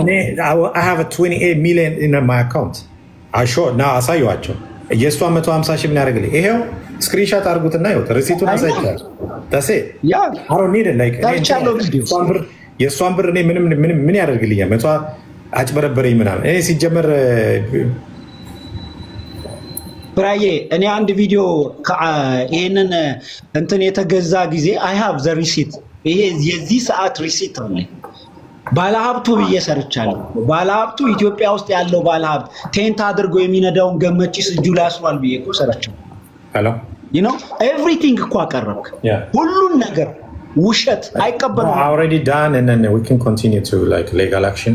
I have a 28 million in my account. አሳየዋቸው። የእሷ 150 ሺህ ምን ያደርግልኝ? ይሄው ስክሪንሻት አድርጉትና ይኸው ሪሲቱን አሳይቻለሁ። የእሷን ብር እኔ ምን ያደርግልኛል? መቷ አጭበረበረኝ ምናምን። እኔ ሲጀመር ብራዬ እኔ አንድ ቪዲዮ ይሄንን እንትን የተገዛ ጊዜ I have the receipt ይሄ የዚህ ሰዓት ሪሲት አለ። ባለሀብቱ ብዬ ሰርቻለሁ። ባለሀብቱ ኢትዮጵያ ውስጥ ያለው ባለሀብት ቴንት አድርጎ የሚነዳውን ገመቺስ እጁ ላይ አስሯል ብዬ እኮ ሰርቻለሁ። you know everything እኮ አቀረብክ ሁሉን ነገር ውሸት አይቀበሉም። already done and then we can continue to like legal action።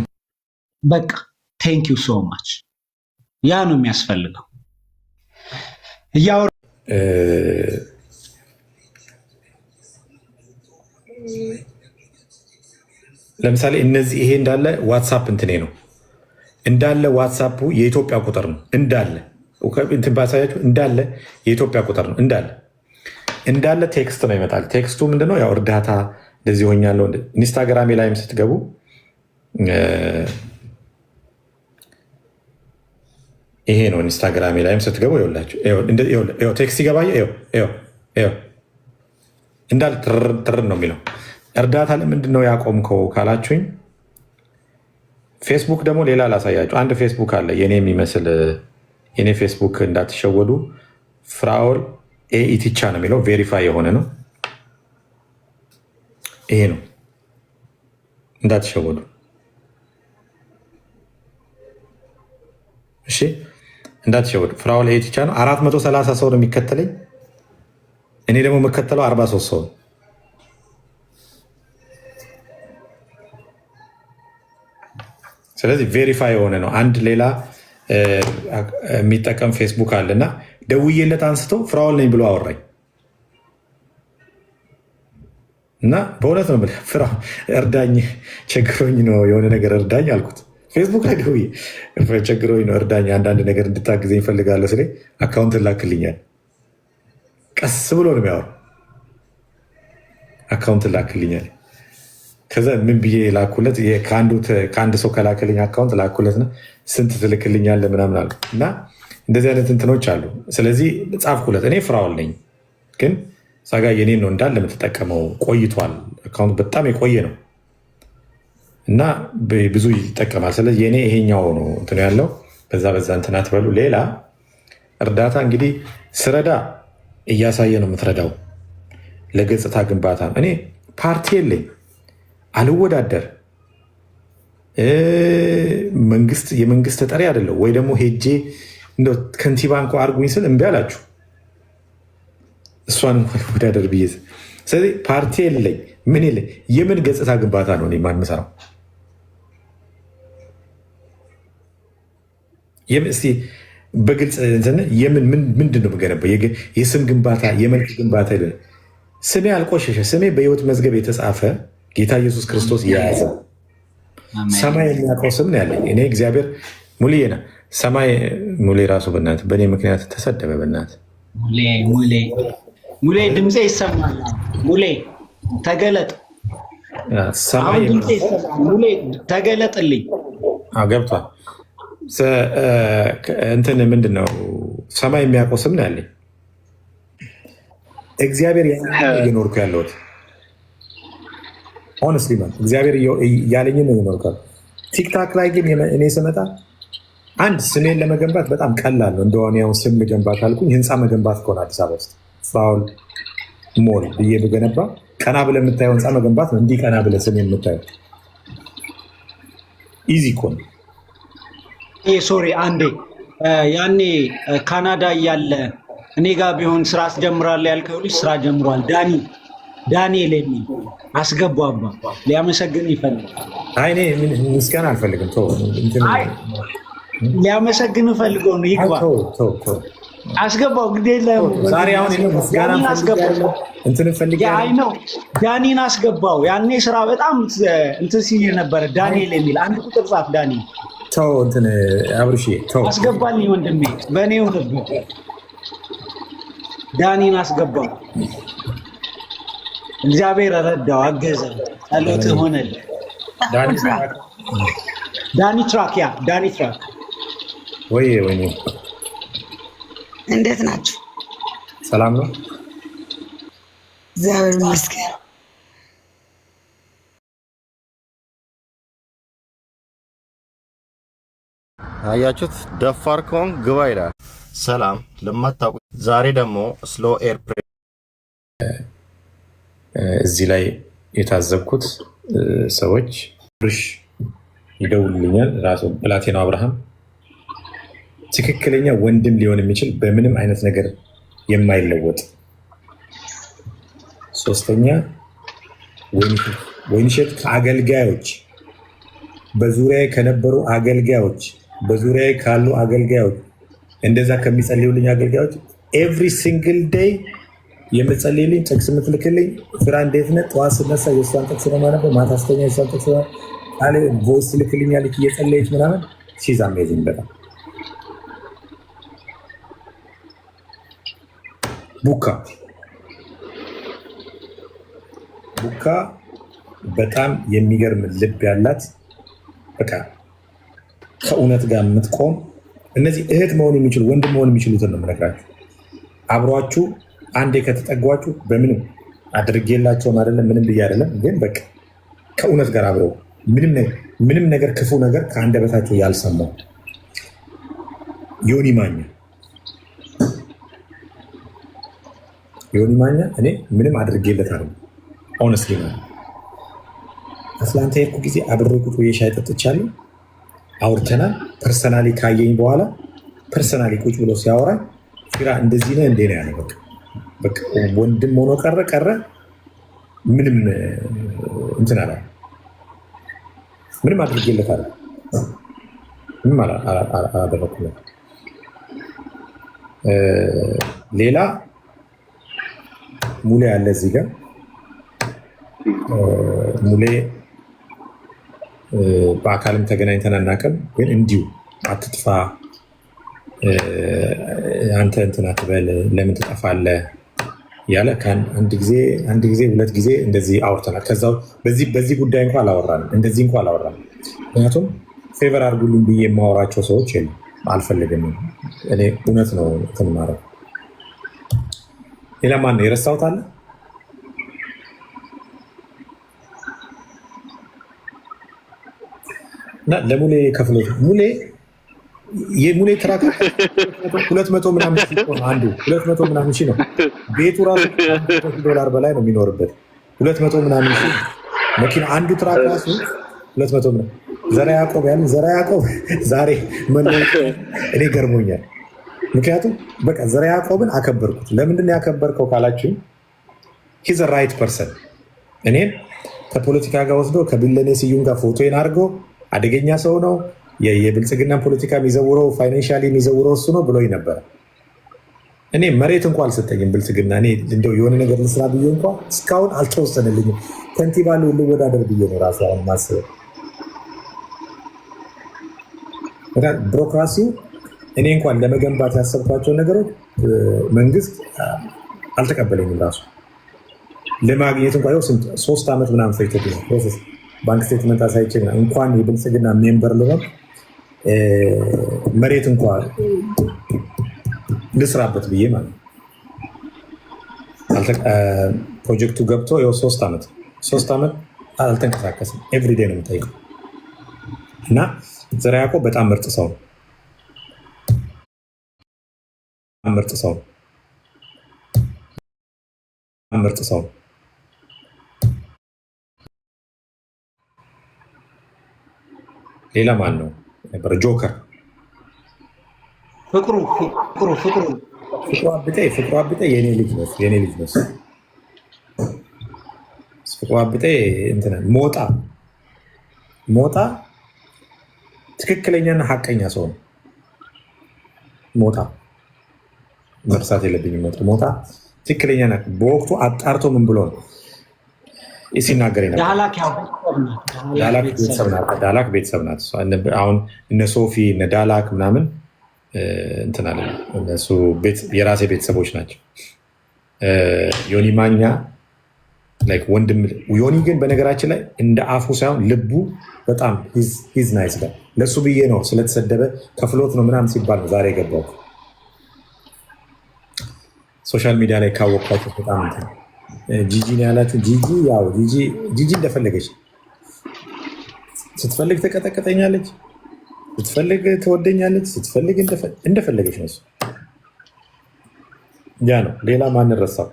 በቃ thank you so much ያ ነው የሚያስፈልገው። ለምሳሌ እነዚህ ይሄ እንዳለ ዋትስአፕ እንትኔ ነው እንዳለ ዋትስአፑ የኢትዮጵያ ቁጥር ነው እንዳለ እንትን ባሳያችሁ እንዳለ የኢትዮጵያ ቁጥር ነው እንዳለ ቴክስት ነው ይመጣል። ቴክስቱ ምንድነው? ያው እርዳታ እንደዚህ ሆኛለሁ። ኢንስታግራሜ ላይም ስትገቡ ይሄ ነው። ኢንስታግራሜ ላይም ስትገቡ ይኸውላችሁ ይኸው ቴክስት ይገባል። ይኸው እንዳለ ትር ነው የሚለው። እርዳታ ለምንድን ነው ያቆምከው ካላችሁኝ፣ ፌስቡክ ደግሞ ሌላ ላሳያችሁ። አንድ ፌስቡክ አለ የኔ የሚመስል የኔ ፌስቡክ እንዳትሸወዱ። ፍራኦል ኤኢቲቻ ነው የሚለው ቬሪፋይ የሆነ ነው። ይሄ ነው እንዳትሸወዱ። እሺ እንዳትሸወዱ። ፍራኦል ኤኢቲቻ ነው። 430 ሰው ነው የሚከተለኝ። እኔ ደግሞ የምከተለው 43 ሰው ነው። ስለዚህ ቬሪፋይ የሆነ ነው። አንድ ሌላ የሚጠቀም ፌስቡክ አለና ደውዬለት አንስተው ፍራኦል ነኝ ብሎ አወራኝ እና በእውነት ነው ፍራኦል እርዳኝ፣ ቸግሮኝ ነው የሆነ ነገር እርዳኝ አልኩት። ፌስቡክ ላይ ደውዬ ቸግሮኝ ነው እርዳኝ፣ አንዳንድ ነገር እንድታግዘኝ እፈልጋለሁ ስለ አካውንት ላክልኛል። ቀስ ብሎ ነው የሚያወራው። አካውንት ላክልኛል። ከዛ ምን ብዬ ላኩለት? ከአንድ ሰው ከላክልኝ አካውንት ላኩለት ነው ስንት ትልክልኛለህ ምናምን አሉ። እና እንደዚህ አይነት እንትኖች አሉ። ስለዚህ ጻፍኩለት። እኔ ፍራኦል ነኝ ግን ሳጋ የኔን ነው እንዳለ የምትጠቀመው ቆይቷል። አካውንት በጣም የቆየ ነው እና ብዙ ይጠቀማል። ስለዚህ የኔ ይሄኛው ነው እንትን ያለው በዛ እንትን አትበሉ። ሌላ እርዳታ እንግዲህ ስረዳ እያሳየ ነው የምትረዳው ለገጽታ ግንባታ ነው። እኔ ፓርቲ የለኝ አልወዳደር የመንግስት ተጠሪ አይደለም ወይ ደግሞ ሄጄ ከንቲባ እንኳ አርጉኝ ስል እምቢ አላችሁ። እሷን አልወዳደር ብዬ ስለዚህ ፓርቲ የለኝ ምን የለኝ። የምን ገጽታ ግንባታ ነው እኔ የማንሰራው? እስኪ በግልጽ ምንድን ነው የምገነባው? የስም ግንባታ፣ የመልክ ግንባታ። ስሜ አልቆሸሸ። ስሜ በህይወት መዝገብ የተጻፈ ጌታ ኢየሱስ ክርስቶስ የያዘ ሰማይ የሚያውቀው ስም ነው ያለኝ። እኔ እግዚአብሔር ሙሌ ና ሰማይ ሙሌ ራሱ በእናት በእኔ ምክንያት ተሰደበ። በእናት ሙሌ ድምፄ ይሰማል። ሙሌ ተገለጥ። ሙሌ ተገለጥልኝ። ገብቷል። እንትን ምንድን ነው ሰማይ የሚያውቀው ስም ነው ያለኝ። እግዚአብሔር እየኖርኩ ያለሁት ሆነስሊ እግዚአብሔር እያለኝ ነው የኖርኩት። ቲክታክ ላይ ግን እኔ ስመጣ አንድ ስሜን ለመገንባት በጣም ቀላል ነው። እንደሆነ ያው ስም መገንባት አልኩኝ። ህንፃ መገንባት ከሆነ አዲስ አበባ ውስጥ ፍራኦል ሞል ብዬ ብገነባ ቀና ብለህ የምታየው ህንፃ መገንባት ነው። እንዲህ ቀና ብለህ ስሜን የምታየው ኢዚ እኮ ነው። ሶሪ አንዴ ያኔ ካናዳ እያለ እኔ ጋር ቢሆን ስራ አስጀምራለሁ ያልከው ልጅ ስራ ጀምሯል። ዳንኤል የሚል አስገባው። አባ ሊያመሰግን ይፈልጋል። አይ እኔ ምስጋና አልፈልግም። ሊያመሰግን ፈልገው ነው። ይግባ አስገባው። ግዴ ዛሬ አሁን ምስጋና አስገባው። እንትን ፈልጋለሁ። አይ ነው ዳኒን አስገባው። ያኔ ስራ በጣም እንትን ሲል ነበር። ዳንኤል የሚል አንድ ቁጥር ጻፍ። ዳኒ ተው እንትን አብርሽ ተው አስገባልኝ ወንድሜ። በእኔው ነበር ዳኒን አስገባው። እግዚአብሔር ረዳው፣ አገዘ፣ ጸሎት ሆነልህ። ዳኒ ትራክ ያ ዳኒ ትራክ ወይ እንዴት ናችሁ? ሰላም ነው? እግዚአብሔር ይመስገን። አያችሁት? ደፋር ከሆንክ ግባ ይላል። ሰላም ለማታውቁ ዛሬ ደግሞ ስሎ ኤር እዚህ ላይ የታዘብኩት ሰዎች ብርሽ ይደውልልኛል። ራሱ ብላቴናው አብርሃም ትክክለኛ ወንድም ሊሆን የሚችል በምንም አይነት ነገር የማይለወጥ ሶስተኛ ወይንሸት ከአገልጋዮች በዙሪያ ከነበሩ አገልጋዮች በዙሪያ ካሉ አገልጋዮች እንደዛ ከሚጸልዩልኝ አገልጋዮች ኤቭሪ ሲንግል ዴይ የምጸልይልኝ ጥቅስ የምትልክልኝ ፍራ እንዴት ነህ? ጠዋት ስነሳ የእሷን ጥቅስ ነው የማነበው፣ ማታ ስተኛ የእሷን ጥቅስ ቃል ቮይስ ትልክልኛለች እየጸለየች ምናምን። ሺዝ አሜዚንግ በጣም ቡካ በጣም የሚገርም ልብ ያላት በቃ ከእውነት ጋር የምትቆም እነዚህ እህት መሆን የሚችሉ ወንድም መሆን የሚችሉትን ነው የምነግራችሁ። አብሯችሁ አንዴ ከተጠጓችሁ በምንም አድርጌላቸውም አይደለም ምንም ብዬ አይደለም፣ ግን በቃ ከእውነት ጋር አብረው ምንም ነገር ክፉ ነገር ከአንደበታቸው ያልሰማው ዮኒ ማኛ እኔ ምንም አድርጌለት አይደለም። ኦነስትሊ ማለት አትላንታ የሄድኩ ጊዜ አብሬ ቁጭ ብዬ ሻይ ጠጥቻለሁ፣ አውርተናል። ፐርሰናሊ ካየኝ በኋላ ፐርሰናሊ ቁጭ ብሎ ሲያወራ ፊራ እንደዚህ ነህ እንዴ ነው ያለው። በቃ ወንድም ሆኖ ቀረ ምንም እንትን አላ ምንም አድርጌለት አይደለም፣ ምንም አላደረኩለት። ሌላ ሙሌ ያለ እዚህ ጋር ሙሌ በአካልም ተገናኝተን አናውቅም፣ ግን እንዲሁ አትጥፋ አንተ እንትን አትበል ለምን ትጠፋለህ ያለ አንድ ጊዜ ሁለት ጊዜ እንደዚህ አውርተናል። ከዛው በዚህ ጉዳይ እንኳ አላወራንም፣ እንደዚህ እንኳ አላወራንም። ምክንያቱም ፌቨር አድርጉልኝ ብዬ የማወራቸው ሰዎች የሉም፣ አልፈልግም። እኔ እውነት ነው እንትን ማድረግ። ሌላ ማን ነው የረሳሁት አለ? እና ለሙሌ ከፍሎት ሙሌ ትራክ 200 ምናምን ሺህ ነው አንዱ 200 ምናምን ሺህ ነው። ቤቱ ራሱ $100,000 በላይ ነው የሚኖርበት። 200 ምናምን ሺህ መኪና አንዱ ትራክ ራሱ 200 ምናምን። ዘራ ያዕቆብ ዛሬ እኔ ገርሞኛል። ምክንያቱም በቃ ዘራ ያዕቆብን አከበርኩት። ለምንድን ነው ያከበርከው ካላችሁ ሂዝ ራይት ፐርሰን። እኔም ከፖለቲካ ጋር ወስዶ ከቢለኔ ስዩም ጋር ፎቶን አድርጎ አደገኛ ሰው ነው፣ የብልጽግና ፖለቲካ የሚዘውረው ፋይናንሻሊ የሚዘውረው እሱ ነው ብሎኝ ነበረ። እኔ መሬት እንኳ አልሰጠኝም ብልጽግና። እኔ እንደው የሆነ ነገር ልስራ ብዬ እንኳ እስካሁን አልተወሰነልኝም። ከንቲባ ልወዳደር ብዬ ነው ራሱ አሁን ማስበው። ቢሮክራሲው እኔ እንኳን ለመገንባት ያሰብኳቸውን ነገሮች መንግስት አልተቀበለኝም። ራሱ ለማግኘት እንኳ 3 ዓመት ምናምን ፈጅቶብኛል ፕሮሰስ። ባንክ ስቴትመንት አሳይቼ እንኳን የብልጽግና ሜምበር ልሆን መሬት እንኳ ልስራበት ብዬ ማለት ነው። ፕሮጀክቱ ገብቶ 3 ዓመት አልተንቀሳቀስም። ኤቭሪዴ ነው የምጠይቀው። እና ዘራ ያዕቆብ በጣም ምርጥ ሰው ነው። ምርጥ ሰው ሌላ ማን ነው ነበር? ጆከር ፍቅሩ አብጤ የኔ ልጅ ነው። ፍቅሩ አብጤ እንትን ሞጣ ትክክለኛና ሀቀኛ ሰው ነው። ሞጣ መርሳት የለብኝም። ሞጣ ትክክለኛ በወቅቱ አጣርቶ ምን ብሎ ነው ሲናገር ዳላክ ቤተሰብ ናት። አሁን እነ ሶፊ እነ ዳላክ ምናምን እንትን አለ እነሱ የራሴ ቤተሰቦች ናቸው። ዮኒ ማኛ ወንድም ዮኒ ግን በነገራችን ላይ እንደ አፉ ሳይሆን ልቡ በጣም ሂዝ ናይስ ጋር ለእሱ ብዬ ነው ስለተሰደበ ከፍሎት ነው ምናምን ሲባል ነው ዛሬ የገባው። ሶሻል ሚዲያ ላይ ካወቅኳቸው በጣም ጂጂ ነው ያላችሁ። ጂጂ እንደፈለገች ስትፈልግ ተቀጠቀጠኛለች፣ ስትፈልግ ትወደኛለች፣ ስትፈልግ እንደፈለገች ነው። ያ ነው። ሌላ ማንን ረሳው?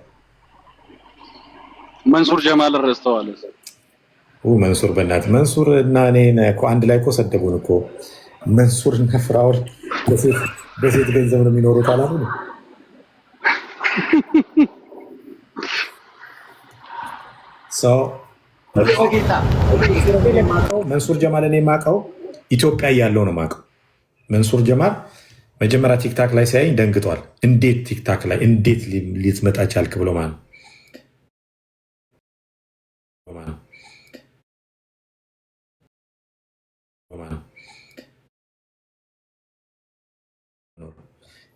መንሱር ጀማል ረስተዋል። መንሱር በእናትህ መንሱር እና እኔ አንድ ላይ እኮ ሰደቡን እኮ። መንሱር እና ፍራኦል በሴት ገንዘብ ነው የሚኖሩት አላሉ ነው። መንሱር ጀማል እኔ የማውቀው ኢትዮጵያ እያለው ነው የማውቀው። መንሱር ጀማል መጀመሪያ ቲክታክ ላይ ሲያየኝ ደንግጧል። እንዴት ቲክታክ ላይ እንዴት ልትመጣ ቻልክ ብሎ ማለት ነው።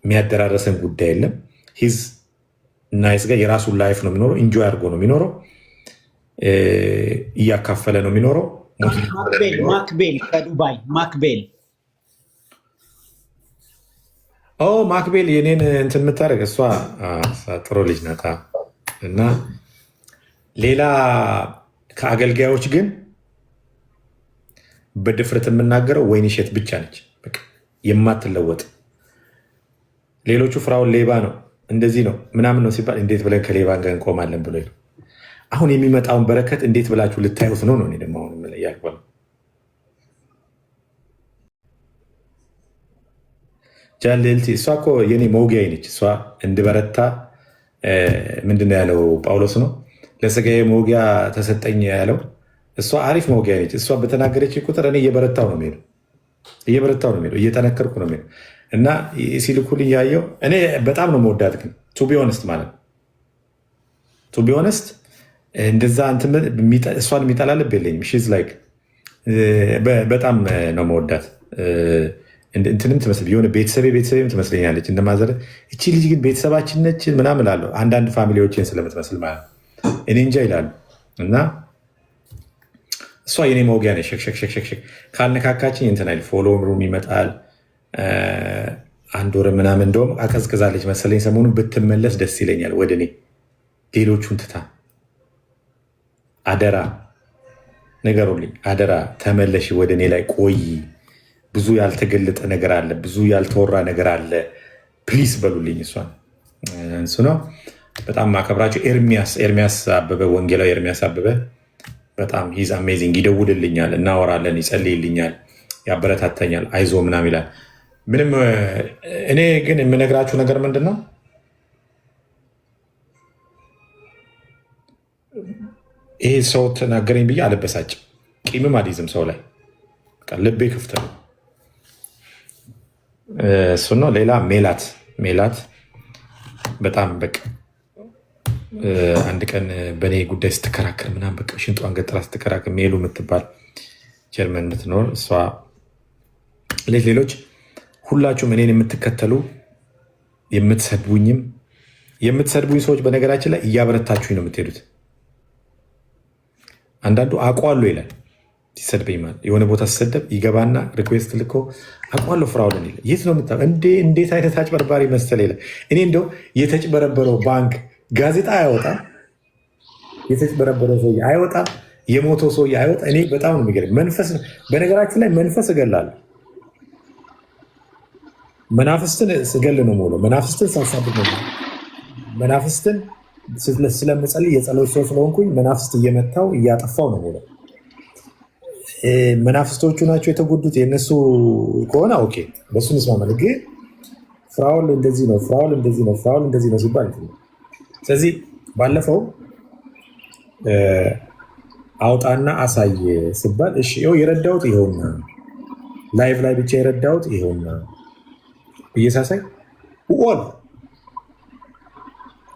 የሚያደራረሰን ጉዳይ የለም። ሂዝ ናይስ ጋር የራሱን ላይፍ ነው የሚኖረው። ኢንጆይ አድርጎ ነው የሚኖረው። እያካፈለ ነው የሚኖረው። ማክቤል ከዱባይ ማክቤል የኔን እንትን የምታደርግ እሷ ጥሩ ልጅ ናት። እና ሌላ ከአገልጋዮች ግን በድፍረት የምናገረው ወይንሸት ብቻ ነች የማትለወጥ። ሌሎቹ ፍራኦል ሌባ ነው እንደዚህ ነው ምናምን ነው ሲባል እንዴት ብለን ከሌባ ጋር እንቆማለን ብሎ አሁን የሚመጣውን በረከት እንዴት ብላችሁ ልታዩት ነው? እኔ ደግሞ አሁን እያልኩ ነው። ጃልልቲ እሷ እኮ የኔ መውጊያ ነች። እሷ እንድበረታ ምንድን ነው ያለው ጳውሎስ ነው ለስጋዬ መውጊያ ተሰጠኝ ያለው። እሷ አሪፍ መውጊያ ነች። እሷ በተናገረች ቁጥር እኔ እየበረታው ነው የምሄደው፣ እየጠነከርኩ ነው የምሄደው። እና ሲልኩልኝ ያየው እኔ በጣም ነው መወዳት። ግን ቱ ቢ ኦነስት ማለት ቱ ቢ ኦነስት እንደዛ እሷን የሚጠላ ልብ የለኝም። ሺዝ ላይክ በጣም ነው መወዳት። እንትንም ትመስል የሆነ ቤተሰቤም ትመስለኛለች እንደማዘር። እቺ ልጅ ግን ቤተሰባችን ነች ምናምን እላለሁ አንዳንድ ፋሚሊዎችን ስለምትመስል ማለት እኔ እንጃ ይላሉ። እና እሷ የኔ መውጊያ ነች። ሸክሸክሸክሸክ ካልነካካችኝ እንትን አይል ፎሎ ሩም ይመጣል። አንድ ወር ምናምን እንደውም አቀዝቅዛለች መሰለኝ። ሰሞኑን ብትመለስ ደስ ይለኛል ወደ እኔ ሌሎቹን ትታ። አደራ ነገሩልኝ፣ አደራ ተመለሽ ወደ እኔ ላይ ቆይ። ብዙ ያልተገለጠ ነገር አለ፣ ብዙ ያልተወራ ነገር አለ። ፕሊስ በሉልኝ። እሷን እንሱ ነው በጣም ማከብራቸው። ኤርሚያስ አበበ፣ ወንጌላዊ ኤርሚያስ አበበ በጣም ሂዝ አሜዚንግ። ይደውልልኛል፣ እናወራለን፣ ይጸልይልኛል፣ ያበረታተኛል፣ አይዞ ምናምን ይላል። ምንም እኔ ግን የምነግራችሁ ነገር ምንድን ነው፣ ይሄ ሰው ተናገረኝ ብዬ አልበሳጭም፣ ቂምም አልይዝም ሰው ላይ። ልቤ ክፍት ነው። እሱ ነው። ሌላ ሜላት በጣም በቃ አንድ ቀን በእኔ ጉዳይ ስትከራከር ምናምን በቃ ሽንጧን ገጥራ ስትከራከር ሜሉ የምትባል ጀርመን የምትኖር እሷ፣ ሌሎች ሁላችሁም እኔን የምትከተሉ የምትሰድቡኝ ሰዎች በነገራችን ላይ እያበረታችሁኝ ነው የምትሄዱት። አንዳንዱ አውቀዋለሁ ይላል ሲሰድበኝ ማለት የሆነ ቦታ ሲሰደብ ይገባና ሪኩዌስት ልኮ አውቀዋለሁ ፍራኦልን ይላል። የት ነው የምታ እንዴት አይነት አጭበርባሪ መሰለ ይላል። እኔ እንደው የተጭበረበረው ባንክ ጋዜጣ አይወጣም፣ የተጭበረበረው ሰውዬ አይወጣም፣ የሞተው ሰውዬ አይወጣ። እኔ በጣም ነው የሚገርም መንፈስ ነው። በነገራችን ላይ መንፈስ እገላለሁ፣ መናፍስትን ስገል ነው የምውለው። መናፍስትን ሳሳብድ ነው መናፍስትን ስለምጸልይ የጸሎት ሰው ስለሆንኩኝ መናፍስት እየመታው እያጠፋው ነው የምውለው። መናፍስቶቹ ናቸው የተጎዱት። የእነሱ ከሆነ ኦኬ በሱ እንስማማለን። ግን ፍራኦል እንደዚህ ነው፣ ፍራኦል እንደዚህ ነው፣ ፍራኦል እንደዚህ ነው ሲባል ስለዚህ ባለፈው አውጣና አሳይ ሲባል እሺ ይኸው የረዳሁት ይኸውና፣ ላይቭ ላይ ብቻ የረዳሁት ይኸውና እየሳሳይ ኦል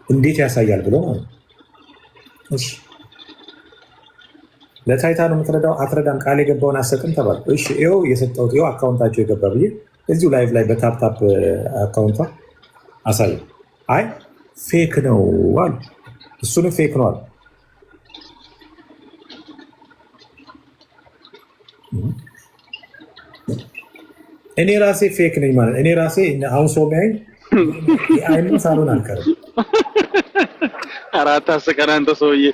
እንዴት ያሳያል ብሎ ማለት እሺ ለታይታ ነው የምትረዳው፣ አትረዳም፣ ቃል የገባውን አሰጥም ተባለ። እሺ ይኸው የሰጠሁት ይኸው አካውንታቸው የገባ ብዬ እዚሁ ላይቭ ላይ በታፕታፕ አካውንቷ አሳየ። አይ ፌክ ነው አሉ፣ እሱንም ፌክ ነው አሉ። እኔ ራሴ ፌክ ነኝ ማለት እኔ ራሴ አሁን ሰው ሚያይ አይኑ ሳሎን አልቀርም። አራት አስቀና አንተ ሰውዬ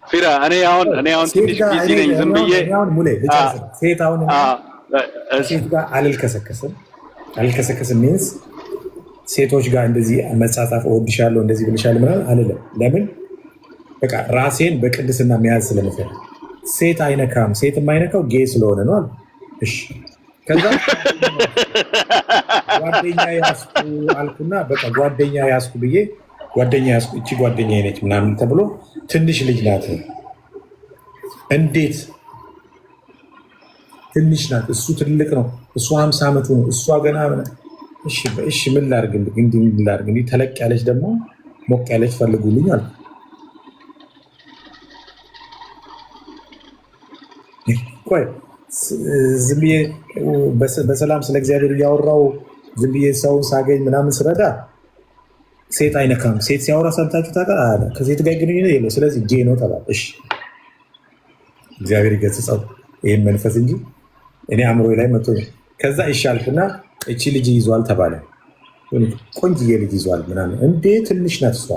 ፊራ እኔ አሁን ትንሽ ቢዚ ነኝ። ዝም ብዬ ሴት ጋር አልልከሰከስም ሚንስ ሴቶች ጋር እንደዚህ መጻጻፍ እወድሻለሁ እንደዚህ ብልሻለሁ ምናምን አልልም። ለምን በቃ ራሴን በቅድስና መያዝ ስለምፈልግ። ሴት አይነካም። ሴት የማይነካው ጌ ስለሆነ ነው አሉ። እሺ ከዛ ጓደኛ ያስኩ አልኩና በቃ ጓደኛ ያስኩ ብዬ ጓደኛ ያስኩ እቺ ጓደኛ ነች ምናምን ተብሎ ትንሽ ልጅ ናት። እንዴት ትንሽ ናት? እሱ ትልቅ ነው። እሱ 50 ዓመቱ ነው። እሷ ገና እሺ ምን ላድርግ እንዲህ ተለቅ ያለች ደግሞ ሞቅ ያለች ፈልጉልኝ አልኩ። ቆይ ዝም ብዬ በሰላም ስለ እግዚአብሔር እያወራው ዝም ብዬ ሰውን ሳገኝ ምናምን ስረዳ ሴት አይነካም። ሴት ሲያወራ ሰምታችሁ ታውቃለህ? ከሴት ጋር ግንኙነት የለው። ስለዚህ ጌ ነው ተባለ። እሺ እግዚአብሔር ይገስጸው ይህን መንፈስ እንጂ እኔ አእምሮ ላይ መጥቶ ከዛ ይሻልኩና እቺ ልጅ ይዟል ተባለ። ቆንጅዬ ልጅ ይዟል ምናምን። እንዴ ትንሽ ናት እሷ።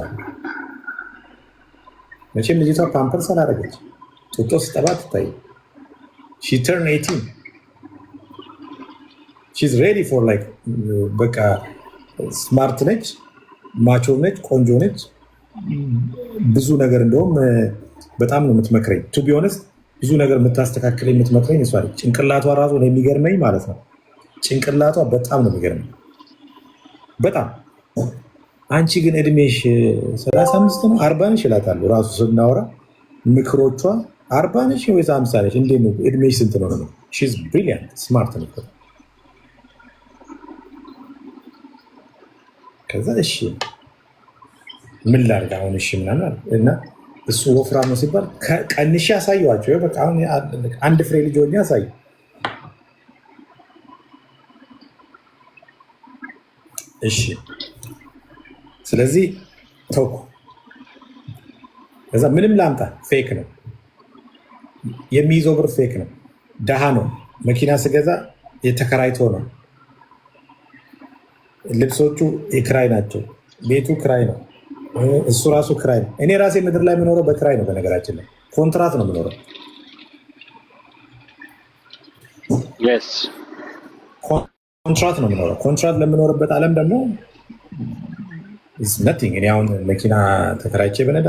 መቼም ልጅቷ ፓምፐርስ አላደረገች። ጡጦ ስጠባ ትታይ። she turned 18 she's ready for like በቃ ስማርት ነች፣ ማቾ ነች፣ ቆንጆ ነች። ብዙ ነገር እንደውም በጣም ነው የምትመክረኝ። ቱ ቢ ኦነስት ብዙ ነገር የምታስተካክለኝ የምትመክረኝ እሷ ነች። ጭንቅላቷ ራሱ ነው የሚገርመኝ ማለት ነው። ጭንቅላቷ በጣም ነው የሚገርመኝ በጣም። አንቺ ግን እድሜሽ 35 ነው 40 ነሽ እላታለሁ ራሱ ስናወራ ምክሮቿ 40 ነሽ ወይስ 50 ነሽ? እንዴት ነው እድሜሽ ስንት ነው ነው? ሺዝ ብሪሊያንት ስማርት ነው። ከዛ እሺ ምን ላድርግ አሁን እሺ ምናምን እና እሱ ወፍራም ነው ሲባል ቀንሼ ያሳየዋቸው። በቃ አሁን አንድ ፍሬ ልጅ ሆኜ ያሳየ። እሺ ስለዚህ ተውኩ። ከዛ ምንም ላምጣ ፌክ ነው የሚይዘው ብር ፌክ ነው። ደሃ ነው። መኪና ስገዛ የተከራይቶ ነው። ልብሶቹ የክራይ ናቸው። ቤቱ ክራይ ነው። እሱ ራሱ ክራይ ነው። እኔ ራሴ ምድር ላይ የምኖረው በክራይ ነው። በነገራችን ላይ ኮንትራት ነው የምኖረው። ኮንትራት ነው የምኖረው። ኮንትራት ለምኖርበት ዓለም ደግሞ ነቲንግ። እኔ አሁን መኪና ተከራይቼ ብነዳ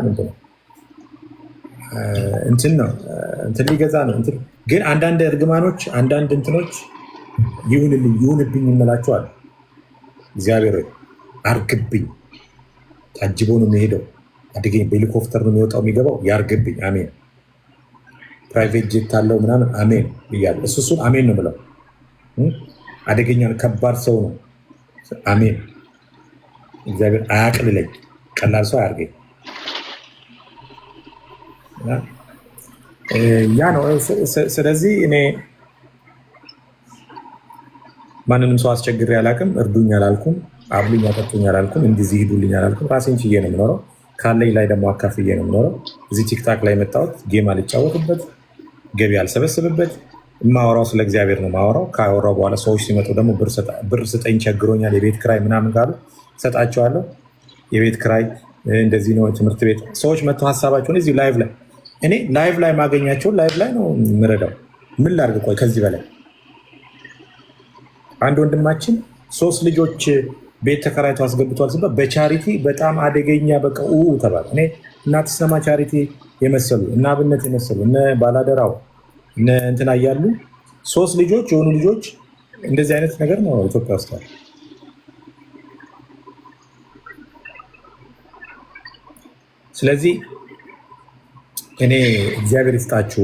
ምንድን ነው እንትን ነው እንትን ሊገዛ ነው እንትን። ግን አንዳንድ እርግማኖች አንዳንድ እንትኖች ይሁንብኝ ይመላቸዋል። እግዚአብሔር አርግብኝ። ታጅቦ ነው የሚሄደው። አድገኝ በሄሊኮፕተር ነው የሚወጣው የሚገባው። ያርግብኝ። አሜን። ፕራይቬት ጄት አለው ምናምን አሜን ብያለሁ። እሱን አሜን ነው ብለው። አደገኛ ከባድ ሰው ነው። አሜን። እግዚአብሔር አያቅልለኝ። ቀላል ሰው አያርገኝ። ያ ነው። ስለዚህ እኔ ማንንም ሰው አስቸግሬ አላውቅም። እርዱኝ አላልኩም። አብሉኝ አጠጡኝ አላልኩም። እንዲዚህ ሂዱልኝ አላልኩም። ራሴን ችዬ ነው የምኖረው። ካለኝ ላይ ደግሞ አካፍዬ ነው የምኖረው። እዚህ ቲክታክ ላይ የመጣሁት ጌም አልጫወትበት፣ ገቢ አልሰበስብበት። የማወራው ስለ እግዚአብሔር ነው የማወራው። ካወራው በኋላ ሰዎች ሲመጡ ደግሞ ብር ስጠኝ ቸግሮኛል፣ የቤት ክራይ ምናምን ካሉ ሰጣቸዋለሁ። የቤት ክራይ እንደዚህ ነው፣ ትምህርት ቤት ሰዎች መጥተው ሀሳባቸውን እዚህ ላይቭ ላይ እኔ ላይቭ ላይ ማገኛቸውን ላይቭ ላይ ነው የምረዳው። ምን ላድርግ? ቆይ ከዚህ በላይ አንድ ወንድማችን 3 ልጆች ቤት ተከራይቶ አስገብቷል ሲባል በቻሪቲ በጣም አደገኛ በቃ ተባለ። እኔ እናት ሰማ ቻሪቲ የመሰሉ እና አብነት የመሰሉ እነ ባላደራው እነ እንትና እያሉ 3 ልጆች የሆኑ ልጆች እንደዚህ አይነት ነገር ነው ኢትዮጵያ ውስጥ። ስለዚህ እኔ እግዚአብሔር ይስጣችሁ።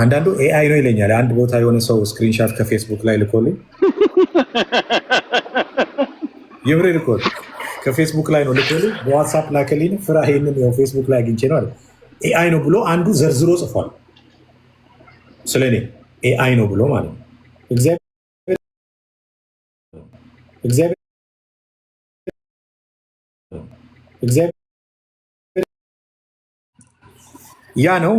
አንዳንዱ ኤአይ ነው ይለኛል። አንድ ቦታ የሆነ ሰው ስክሪንሻት ከፌስቡክ ላይ ልኮልኝ የምሬ ልኮል ከፌስቡክ ላይ ነው ልኮልኝ፣ በዋትሳፕ ላከልኝ። ፍራ ይሄንን ፌስቡክ ላይ አግኝቼ ነው አለ። ኤአይ ነው ብሎ አንዱ ዘርዝሮ ጽፏል ስለኔ። ኤአይ ነው ብሎ ማለት ነው። እግዚአብሔር ያ ነው።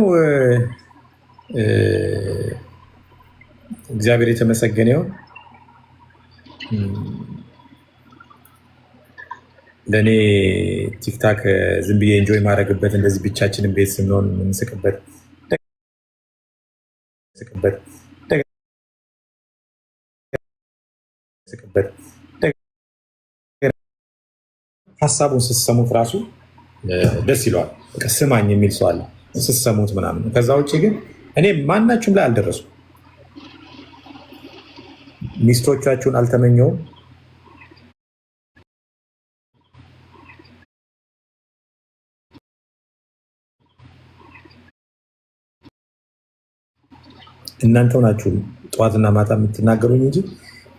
እግዚአብሔር የተመሰገነ ይሁን። ለእኔ ቲክታክ ዝም ብዬ ኤንጆይ ማድረግበት እንደዚህ ብቻችንን ቤት ስንሆን የምንስቅበት ሀሳቡን ስትሰሙት ራሱ ደስ ይለዋል። ስማኝ የሚል ሰው አለ ስትሰሙት ምናምን። ከዛ ውጭ ግን እኔ ማናችሁም ላይ አልደረሱም። ሚስቶቻችሁን አልተመኘውም። እናንተው ናችሁ ጠዋትና ማታ የምትናገሩኝ እንጂ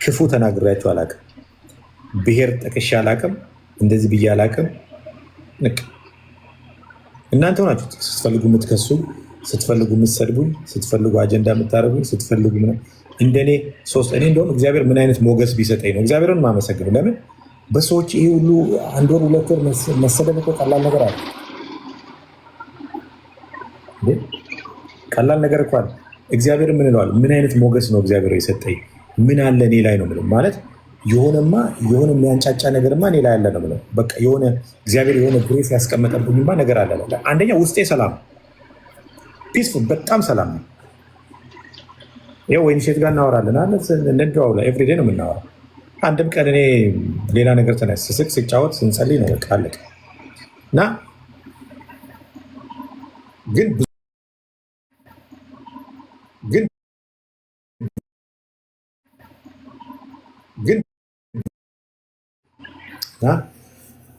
ክፉ ተናግሬያችሁ አላውቅም። ብሔር ጠቅሼ አላውቅም። እንደዚህ ብዬ አላውቅም። እናንተው ናችሁ ስትፈልጉ የምትከሱ፣ ስትፈልጉ የምትሰድቡኝ፣ ስትፈልጉ አጀንዳ የምታደርጉኝ፣ ስትፈልጉ እንደኔ እኔ እንደውም እግዚአብሔር ምን አይነት ሞገስ ቢሰጠኝ ነው እግዚአብሔርን የማመሰግነው። ለምን በሰዎች ይሄ ሁሉ 1 ወር 2 ወር መሰደብ እኮ ቀላል ነገር አለ። ቀላል ነገር እኮ አለ። እግዚአብሔር ምን እለዋል? ምን አይነት ሞገስ ነው እግዚአብሔር የሰጠኝ? ምን አለ እኔ ላይ ነው የምለው። ማለት የሆነ የሚያንጫጫ ነገርማ እኔ ላይ አለ ነው የምለው። በቃ የሆነ እግዚአብሔር የሆነ ግሬስ ያስቀመጠብኝማ ነገር አለ። አንደኛ ውስጤ ሰላም፣ ፒስፉል፣ በጣም ሰላም ነው። ይኸው ወይንሸት ጋር እናወራለን አለ እንደዋውላ ኤቭሪዴ ነው የምናወራው። አንድም ቀን እኔ ሌላ ነገር ተነስ ስስቅ ስጫወት ስንጸልይ ነው በቃ አለቀ። እና ግን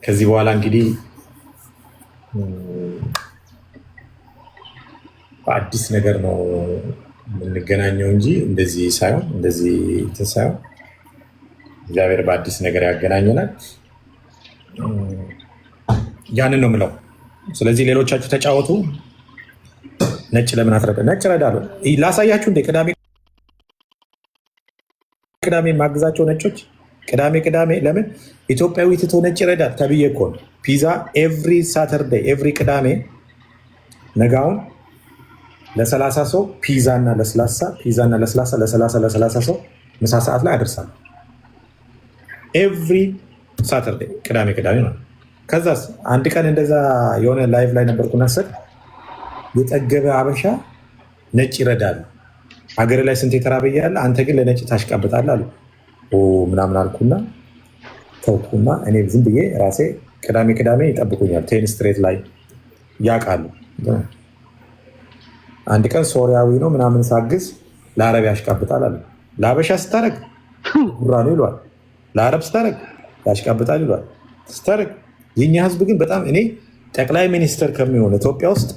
ከዚህ በኋላ እንግዲህ በአዲስ ነገር ነው የምንገናኘው እንጂ እንደዚህ ሳይሆን እግዚአብሔር በአዲስ ነገር ያገናኘናል። ያንን ነው የምለው። ስለዚህ ሌሎቻችሁ ተጫወቱ። ነጭ ለምን አትረዳ? ነጭ እረዳለሁ። ላሳያችሁ እንደ ቅዳሜ ማግዛቸው ነጮች ቅዳሜ ለምን ኢትዮጵያዊ ትቶ ነጭ ይረዳል ተብዬ እኮ ነው። ፒዛ ኤቭሪ ሳተርዴይ ኤቭሪ ቅዳሜ ነጋውን ለ30 ሰው ፒዛና ለስላሳ ለ30 ሰው ምሳ ሰዓት ላይ አደርሳለሁ። ኤቭሪ ሳተርዴይ ቅዳሜ ነው። ከዛስ አንድ ቀን እንደዛ የሆነ ላይቭ ላይ ነበርኩና የጠገበ አበሻ ነጭ ይረዳል ሀገር ላይ ስንት የተራበ ያለ አንተ ግን ለነጭ ታሽቃብጣለህ አሉ ምናምን አልኩና ተውኩና እኔ ዝም ብዬ ራሴ ቅዳሜ ይጠብቁኛል። ቴን ስትሬት ላይ ያውቃሉ። አንድ ቀን ሶሪያዊ ነው ምናምን ሳግዝ ለአረብ ያሽቃብጣል አሉ። ለአበሻ ስታረግ ጉራ ነው ይሏል። ለአረብ ስታረግ ያሽቃብጣል ይሏል። ስታረግ የኛ ህዝብ ግን በጣም እኔ ጠቅላይ ሚኒስትር ከሚሆን ኢትዮጵያ ውስጥ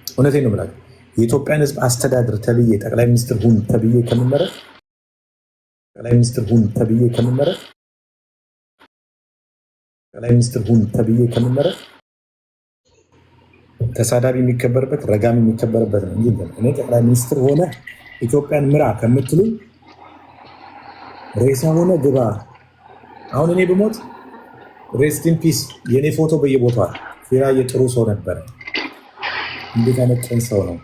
እውነቴን ነው የምላቸው የኢትዮጵያን ህዝብ አስተዳድር ተብዬ ጠቅላይ ሚኒስትር ሁን ተብዬ ከምመረጥ ተሳዳቢ የሚከበርበት ረጋሚ የሚከበርበት ነው እንጂ እኔ ጠቅላይ ሚኒስትር ሆነ ኢትዮጵያን ምራ ከምትሉ ሬሳ ሆነ ግባ። አሁን እኔ ብሞት ሬስት ኢን ፒስ የኔ ፎቶ በየቦታው ፊራ የጥሩ ሰው ነበር። እንዴት አይነት ቅን ሰው ነው!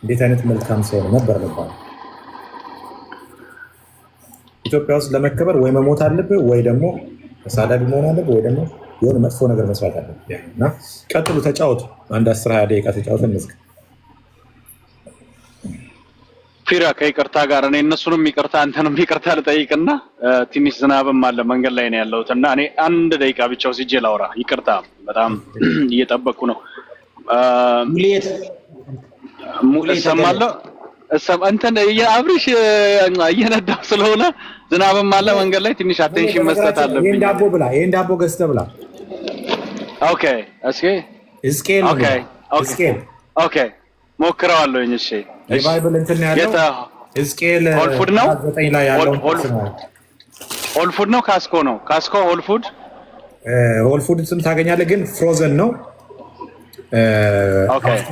እንዴት አይነት መልካም ሰው ነው ነበር ነበር። ኢትዮጵያ ውስጥ ለመከበር ወይ መሞት አለብህ ወይ ደግሞ ተሳዳቢ መሆን አለብህ ወይ ደግሞ የሆነ መጥፎ ነገር መስራት አለብህ። እና ቀጥሉ፣ ተጫወቱ። አንድ 10-20 ደቂቃ ተጫወተን እንዝግ። ፊራ ከይቅርታ ጋር እኔ እነሱንም ይቅርታ አንተንም ይቅርታ ልጠይቅና ትንሽ ዝናብም አለ መንገድ ላይ ነው ያለሁት እና እኔ 1 ደቂቃ ብቻ ወስጄ ላውራ። ይቅርታ በጣም እየጠበቅኩ ነው። ሙሌት ሰማለሁ እንትን የአብሪሽ እየነዳሁ ስለሆነ ዝናብም አለ መንገድ ላይ ትንሽ አቴንሽን መስጠት አለብኝ። ይሄን ዳቦ ገዝተህ ብላ። ኦኬ ኦኬ ሞክረዋለሁኝ። እሺ የባይብል እንትን ያለው ሕዝቅኤል ሆልፉድ ነው 9 ላይ ያለው ሆልፉድ ነው ካስኮ ሆልፉድ ስም ታገኛለህ፣ ግን ፍሮዘን ነው።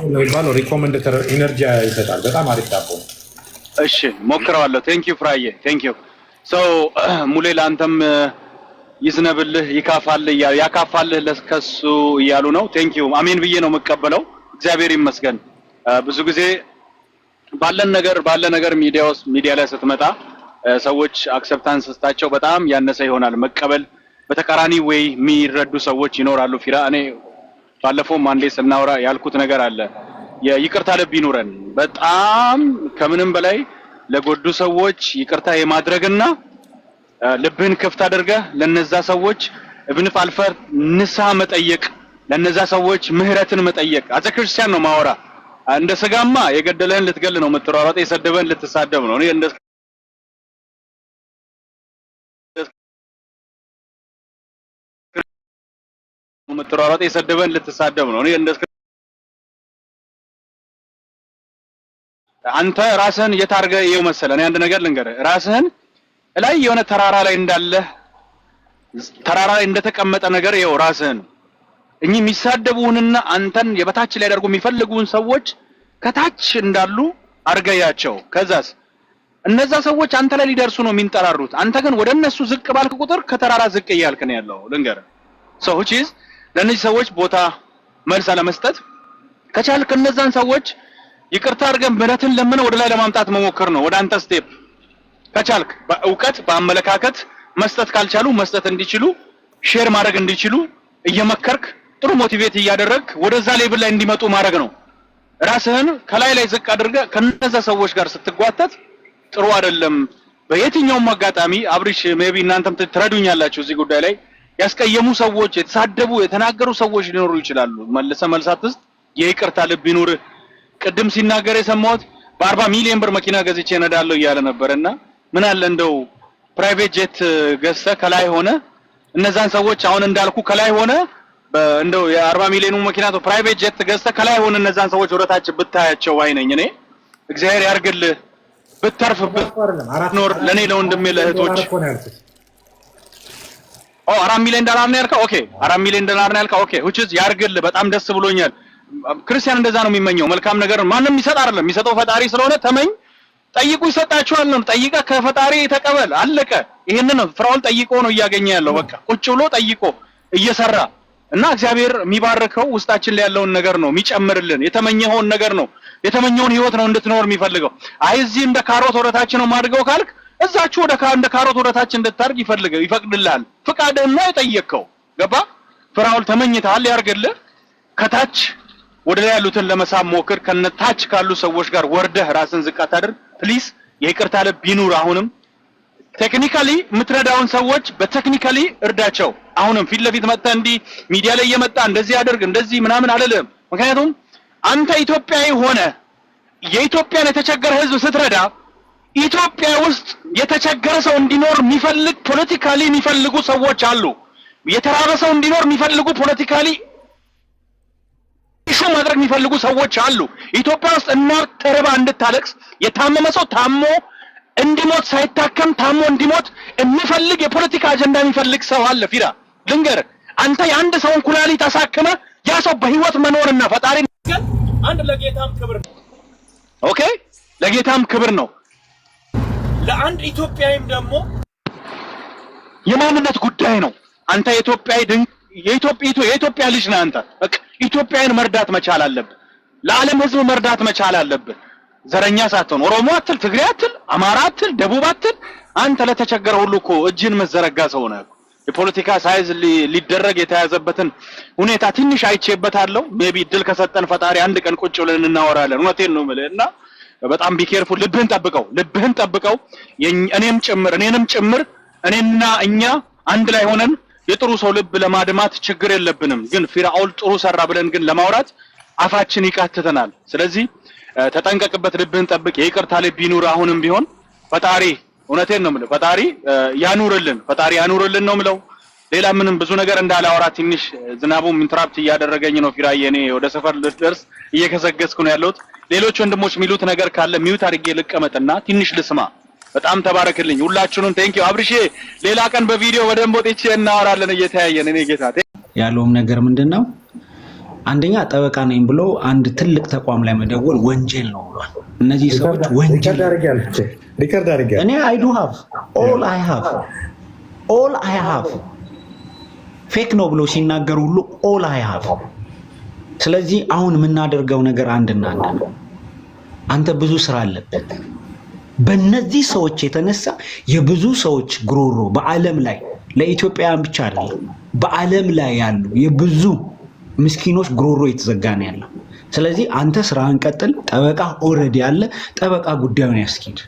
የሚባለው ሪኮመንድ ኢነርጂ ይሰጣል። በጣም አሪፍ ዳቦ ነው። እሺ ሞክረዋለሁ። ቴንክ ዩ ፍራዬ ቴንክ ዩ። ሙሌ ለአንተም ይዝነብልህ ያካፋልህ ለከሱ እያሉ ነው። ቴንክ ዩ አሜን ብዬ ነው የምቀበለው። እግዚአብሔር ይመስገን። ብዙ ጊዜ ባለ ነገር ሚዲያ ላይ ስትመጣ ሰዎች አክሰፕታንስ ስታቸው በጣም ያነሰ ይሆናል። መቀበል በተቃራኒ ወይ የሚረዱ ሰዎች ይኖራሉ። ፊራ እኔ ባለፈው አንዴ ስናወራ ያልኩት ነገር አለ። የይቅርታ ልብ ይኑረን። በጣም ከምንም በላይ ለጎዱ ሰዎች ይቅርታ የማድረግና ልብህን ክፍት አድርገህ ለነዛ ሰዎች እብንፍ አልፈር ንስሐ መጠየቅ፣ ለነዛ ሰዎች ምህረትን መጠየቅ። አዘ ክርስቲያን ነው ማወራ። እንደ ስጋማ የገደለህን ልትገል ነው የምትሯሯጥ፣ የሰደበህን ልትሳደብ ነው። እኔ እንደ የምትሯሯጥ የሰደበህን ልትሳደብ ነው። እኔ እንደ አንተ ራስህን የታርገ ይኸው መሰለህ። እኔ አንድ ነገር ልንገርህ፣ ራስህን ላይ የሆነ ተራራ ላይ እንደተቀመጠ ነገር ይኸው ራስህን እኚህ የሚሳደቡህንና አንተን የበታች ላይ ያደርጉ የሚፈልጉን ሰዎች ከታች እንዳሉ አርገያቸው። ከዛስ እነዛ ሰዎች አንተ ላይ ሊደርሱ ነው የሚንጠራሩት። አንተ ግን ወደ እነሱ ዝቅ ባልክ ቁጥር ከተራራ ዝቅ እያልክ ነው ያለው። ልንገርህ ሰዎች ለነዚህ ሰዎች ቦታ መልስ አለመስጠት ከቻልክ እነዛን ሰዎች ይቅርታ አድርገን ምህረትን ለምን ወደ ላይ ለማምጣት መሞከር ነው። ወደ አንተ ስቴፕ ከቻልክ በእውቀት በአመለካከት መስጠት ካልቻሉ መስጠት እንዲችሉ ሼር ማድረግ እንዲችሉ እየመከርክ ጥሩ ሞቲቬት እያደረግክ ወደዛ ሌቭል ላይ እንዲመጡ ማድረግ ነው። ራስህን ከላይ ዝቅ አድርገህ ከነዛ ሰዎች ጋር ስትጓተት ጥሩ አይደለም። በየትኛውም አጋጣሚ አብሪሽ ሜቢ እናንተም ትረዱኛላችሁ እዚህ ጉዳይ ላይ ያስቀየሙ ሰዎች፣ የተሳደቡ የተናገሩ ሰዎች ሊኖሩ ይችላሉ። መልሳት ውስጥ የይቅርታ ልብ ይኑርህ። ቅድም ሲናገር የሰማሁት በ40 ሚሊዮን ብር መኪና ገዝቼ እነዳለሁ እያለ ነበርና ምን አለ እንደው ፕራይቬት ጄት ገዝተህ ከላይ ሆነ እነዛን ሰዎች አሁን እንዳልኩ ከላይ ሆነ እንደው የ40 ሚሊዮኑ መኪና ፕራይቬት ጄት ገዝተህ ከላይ ሆነ እነዛን ሰዎች ወደታች ብታያቸው አይነኝ እኔ እግዚአብሔር ያርግልህ። ብትተርፍ ብትኖር ለኔ ለወንድሜ ለእህቶች 4 ሚሊዮን ዶላር ነው ያልከው። ኦኬ 4 ሚሊዮን ዶላር ነው ያልከው። ኦኬ which is ያርግልህ። በጣም ደስ ብሎኛል። ክርስቲያን እንደዛ ነው የሚመኘው። መልካም ነገር ማንም ይሰጥ አይደለም፣ የሚሰጠው ፈጣሪ ስለሆነ ተመኝ። ጠይቁ ይሰጣችኋል ነው። ጠይቀህ ከፈጣሪ ተቀበል። አለቀ። ይሄንን ነው ፍራኦል ጠይቆ ነው እያገኘ ያለው። በቃ ቁጭ ብሎ ጠይቆ እየሰራ እና እግዚአብሔር የሚባርከው ውስጣችን ላይ ያለውን ነገር ነው የሚጨምርልን። የተመኘኸውን ነገር ነው የተመኘውን ህይወት ነው እንድትኖር የሚፈልገው። አይ እዚህ እንደ ካሮት ወደታች ነው ማድርገው ካልክ እዛችሁ እንደ ካሮት ወደታች እንድታርግ ይፈቅድልሃል። ፍቃድህና የጠየቅከው ገባ። ፍራኦል ተመኝተሃል፣ ያርግልህ። ከታች ወደ ላይ ያሉትን ለመሳብ ሞክር። ከነታች ካሉ ሰዎች ጋር ወርደህ ራስን ዝቅ አታድርግ ፕሊዝ። የይቅርታ ልብ ይኑር። አሁንም ቴክኒካሊ የምትረዳውን ሰዎች በቴክኒካሊ እርዳቸው። አሁንም ፊት ለፊት መጣ እንዲህ ሚዲያ ላይ እየመጣ እንደዚህ አድርግ እንደዚህ ምናምን አይደለም። ምክንያቱም አንተ ኢትዮጵያዊ ሆነ የኢትዮጵያን የተቸገረ ህዝብ ስትረዳ ኢትዮጵያ ውስጥ የተቸገረ ሰው እንዲኖር የሚፈልግ ፖለቲካሊ የሚፈልጉ ሰዎች አሉ። የተራበ ሰው እንዲኖር የሚፈልጉ ፖለቲካሊ ኢሹ ማድረግ የሚፈልጉ ሰዎች አሉ። ኢትዮጵያ ውስጥ እናት ተርባ እንድታለቅስ የታመመ ሰው ታሞ እንዲሞት ሳይታከም ታሞ እንዲሞት የሚፈልግ የፖለቲካ አጀንዳ የሚፈልግ ሰው አለ። ፊራ ልንገርህ፣ አንተ የአንድ ሰውን ኩላሊት አሳክመ ያ ሰው በህይወት መኖርና ፈጣሪ አንድ ለጌታም ክብር ነው። ኦኬ ለጌታም ክብር ነው። ለአንድ ኢትዮጵያዊም ደግሞ የማንነት ጉዳይ ነው። አንተ የኢትዮጵያዊ የኢትዮጵያ ልጅ ነህ። አንተ በቃ ኢትዮጵያን መርዳት መቻል አለብህ። ለዓለም ህዝብ መርዳት መቻል አለብህ። ዘረኛ ሳትሆን ኦሮሞ አትል፣ ትግሬ አትል፣ አማራ አትል፣ ደቡብ አትል። አንተ ለተቸገረ ሁሉ እኮ እጅን መዘረጋ ሰው ነህ። የፖለቲካ ሳይዝ ሊደረግ የተያዘበትን ሁኔታ ትንሽ አይቼበታለሁ። ሜቢ ድል ከሰጠን ፈጣሪ አንድ ቀን ቁጭ ብለን እናወራለን። እውነቴን ነው የምልህና በጣም ቢኬርፉል። ልብህን ጠብቀው። እኔንም ጭምር እኔና እኛ አንድ ላይ ሆነን የጥሩ ሰው ልብ ለማድማት ችግር የለብንም። ግን ፊራኦል ጥሩ ሰራ ብለን ግን ለማውራት አፋችን ይቃትተናል። ስለዚህ ተጠንቀቅበት፣ ልብህን ጠብቅ። የይቅርታ ልብ ይኑር። አሁንም ቢሆን ፈጣሪ እውነቴን ነው የምልህ ፈጣሪ ያኑርልን ነው የምለው። ሌላ ምንም ብዙ ነገር እንዳላወራ ትንሽ ዝናቡም ኢንትራፕት እያደረገኝ ነው። ፊራዬ እኔ ወደ ሰፈር ልደርስ እየከሰገስኩ ነው ያለሁት። ሌሎች ወንድሞች የሚሉት ነገር ካለ ሚውት አድርጌ ልቀመጥና ትንሽ ልስማ። በጣም ተባረክልኝ ሁላችሁንም። ቴንክ ዩ አብርሼ። ሌላ ቀን በቪዲዮ በደንብ ወጥቼ እናወራለን እየተያየን። እኔ ጌታ ያለውም ነገር ምንድነው? አንደኛ ጠበቃ ነኝ ብሎ አንድ ትልቅ ተቋም ላይ መደወል ወንጀል ነው ብሏል። እነዚህ ሰዎች ወንጀል እኔ አይ ዱ ሃቭ ኦል አይ ሃቭ ፌክ ነው ብሎ ሲናገሩ ሁሉ ኦል አይ ሃቭ ስለዚህ አሁን የምናደርገው ነገር አንድና አንድ ነው። አንተ ብዙ ስራ አለበት። በእነዚህ ሰዎች የተነሳ የብዙ ሰዎች ጉሮሮ በዓለም ላይ ለኢትዮጵያውያን ብቻ አይደለም፣ በዓለም ላይ ያሉ የብዙ ምስኪኖች ጉሮሮ የተዘጋ ነው ያለው። ስለዚህ አንተ ስራህን ቀጥል። ጠበቃ ኦልሬዲ አለ። ጠበቃ ጉዳዩን ያስኪድ።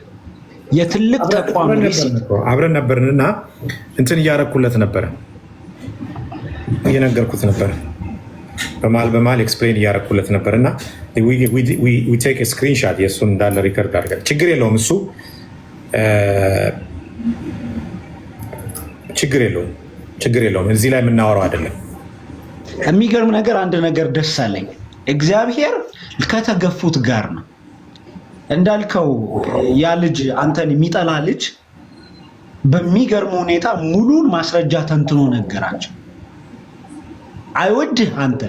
የትልቅ ተቋም አብረን ነበርንና እንትን እያረኩለት ነበረ፣ እየነገርኩት ነበረ፣ በመሀል ኤክስፕሌን እያረኩለት ነበርና ዊ ቴክ ስክሪንሻት የእሱን እንዳለ ሪከርድ አድርገን ችግር የለውም እሱ ችግር የለውም። እዚህ ላይ የምናወራው አይደለም። የሚገርም ነገር አንድ ነገር ደስ አለኝ። እግዚአብሔር ከተገፉት ጋር ነው እንዳልከው። ያ ልጅ አንተን የሚጠላ ልጅ በሚገርም ሁኔታ ሙሉን ማስረጃ ተንትኖ ነገራቸው። አይወድህ አንተ፣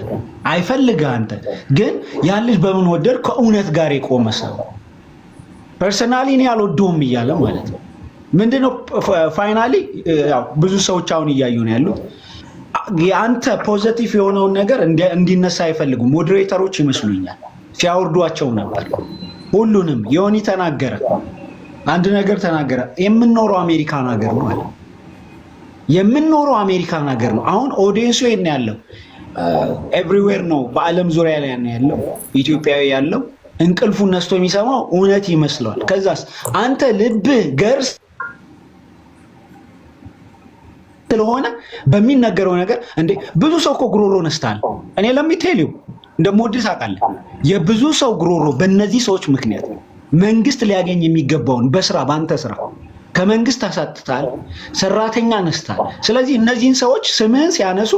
አይፈልግህ አንተ፣ ግን ያ ልጅ በምን ወደድ? ከእውነት ጋር የቆመ ሰው። ፐርሰናሊ እኔ አልወደውም እያለ ማለት ነው። ምንድነው ፋይናሊ ብዙ ሰዎች አሁን እያዩ ነው ያሉት። የአንተ ፖዘቲቭ የሆነውን ነገር እንዲነሳ አይፈልጉም። ሞዴሬተሮች ይመስሉኛል ሲያወርዷቸው ነበር። ሁሉንም ዮኒ ተናገረ፣ አንድ ነገር ተናገረ። የምንኖረው አሜሪካን ሀገር ነው አለ። የምንኖረው አሜሪካን ሀገር ነው። አሁን ኦዲየንሱ የት ነው ያለው? ኤቭሪዌር ነው፣ በዓለም ዙሪያ ላይ ነው ያለው። ኢትዮጵያዊ ያለው እንቅልፉን ነስቶ የሚሰማው እውነት ይመስለዋል። ከዛስ አንተ ልብህ ገርስ ስለሆነ በሚነገረው ነገር እንዴ ብዙ ሰው እኮ ጉሮሮ ነስታል። እኔ ለሚቴልዩ እንደምወድህ ታውቃለህ። የብዙ ሰው ጉሮሮ በእነዚህ ሰዎች ምክንያት መንግስት ሊያገኝ የሚገባውን በስራ በአንተ ስራ ከመንግስት አሳትታል፣ ሰራተኛ ነስታል። ስለዚህ እነዚህን ሰዎች ስምህን ሲያነሱ